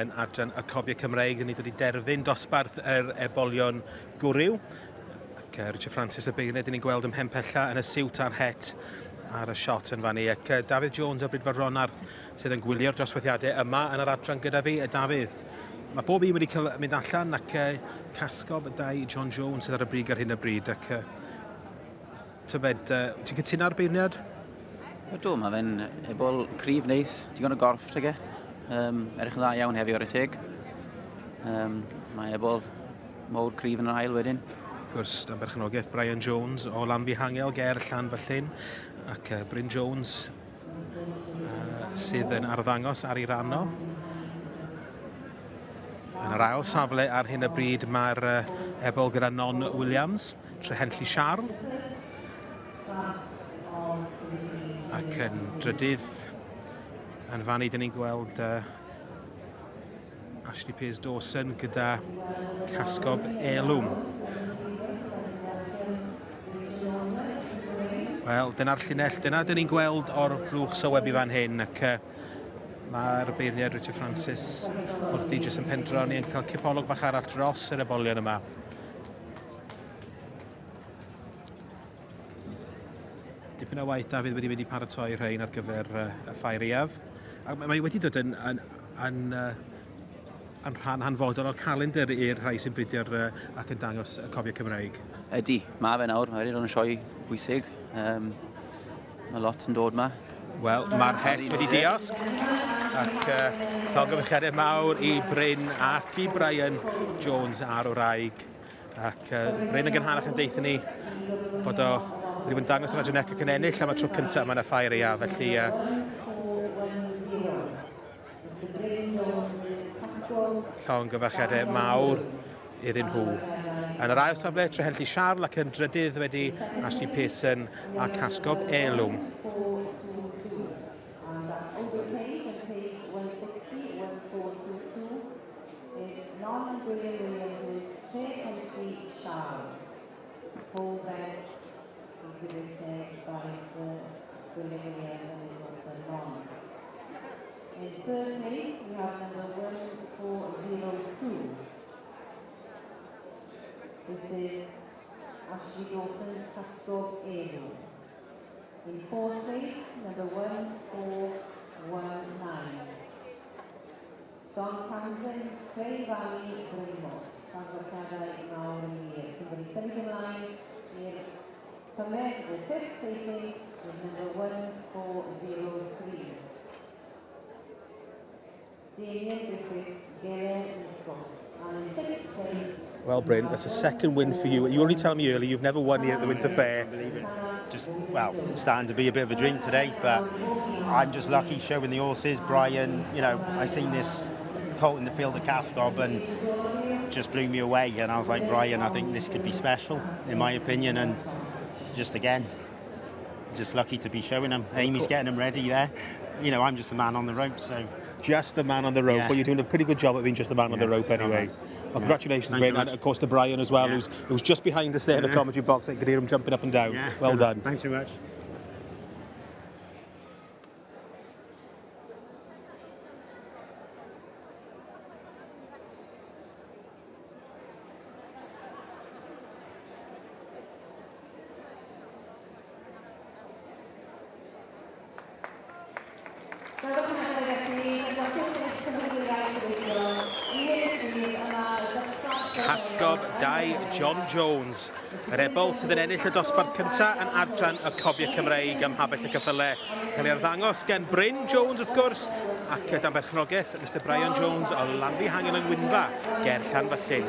yn adran y Cobiau Cymreig. Ni wedi derfyn dosbarth yr ebolion gwryw. Ac Richard Francis y beirniad ni'n gweld ym Mhempella yn y siwt a'r het ar y shot yn fan ni. Ac Dafydd Jones o Brydfer Ronarth sydd yn gwylio'r dosbarthiadau yma yn yr adran gyda fi. Dafydd, mae bob un wedi mynd allan ac casgob dau John Jones sydd ar y brig ar hyn y bryd. Ac tybed, ti'n cytuno'r beirniad? Ydw, mae fe'n ebol cryf neis, digon o gorff tege. Erich yn dda iawn heddi ar y teg. Mae ebol mowr cryf yn yr ail wedyn. Wrth gwrs, dan berchnogaeth Brian Jones o Lanfihangel, ger Llan Fyllyn. Ac Bryn Jones sydd yn arddangos ar ei ranno. Yn yr ail safle ar hyn y bryd mae'r ebol gyda Non Williams, Trehenlli Siarl. Ac yn drydydd yn fan i dyn ni'n gweld Ashley Pearce Dawson gyda casgob elwm. Wel, dyna'r llinell, dyna dyn ni'n gweld o'r blwch sylwebu fan hyn, ac mae'r beirniad Richard Francis wrthi jyst yn pendroni yn cael cipolwg bach arall dros yr ebolion yma. Dipyn o waith Dafydd wedi mynd i paratoi rhain ar gyfer y ffair iaf. Mae wedi dod yn rhan hanfodol o'r calendar i'r rhai sy'n brydio'r ac yn dangos y Cobiau Cymreig. Ydy, mae fe nawr, mae wedi dod yn sioe bwysig. Mae lot yn dod yma. Wel, mae'r het wedi diosg ac llongyfechiadau mawr i Bryn ac i Brian Jones a'r wraig. Ac Bryn yn gynharach yn deithio ni bod o wedi bod yn dangos yn adran ac yn ennill am y tro cyntaf yma yn y ffair iaf. Felly llongyfechiadau mawr iddyn nhw. Yn yr ail safle, Trehenlli Siarl ac yn drydydd wedi Ashley Pearce a casgob elwm. In third place, we have number 1402. This is Ashley Dawson's casgob elwm. In fourth place, number 1419. Don Townsend's Clay Valley Brynmor. Tanfodcadau mawr yn wir. Cymru symud ymlaen i'r cymer, the fifth placing is number 1403. Damien Griffiths, Geraint Nichol. And in sixth place. Well, Bryn, that's a second win for you. You already told me earlier you've never won here at the Winter Fair. Just, well, starting to be a bit of a dream today, but I'm just lucky showing the horses. Brian, you know, I seen this colt in the field at Cascob and just blew me away. And I was like, Brian, I think this could be special, in my opinion. And just again, just lucky to be showing them. Amy's getting them ready there. You know, I'm just the man on the rope, so. Just the man on the rope. Yeah. Well, you're doing a pretty good job at being just the man on the rope anyway. Well, congratulations, Bryn, and of course to Brian as well, who's just behind us there in the commentary box. I could hear him jumping up and down. Yeah. Well done. Thanks very much. Casgob 2 John Jones, yr ebol sydd yn ennill y dosbarth cyntaf yn adran y Cobiau Cymreig ym Mhabell y Cyffyle. Cael ei arddangos gen Bryn Jones wrth gwrs, ac dan berchnogaeth Mr Brian Jones o Lanfihangel yn Wynfa, ger Llan Fyllyn.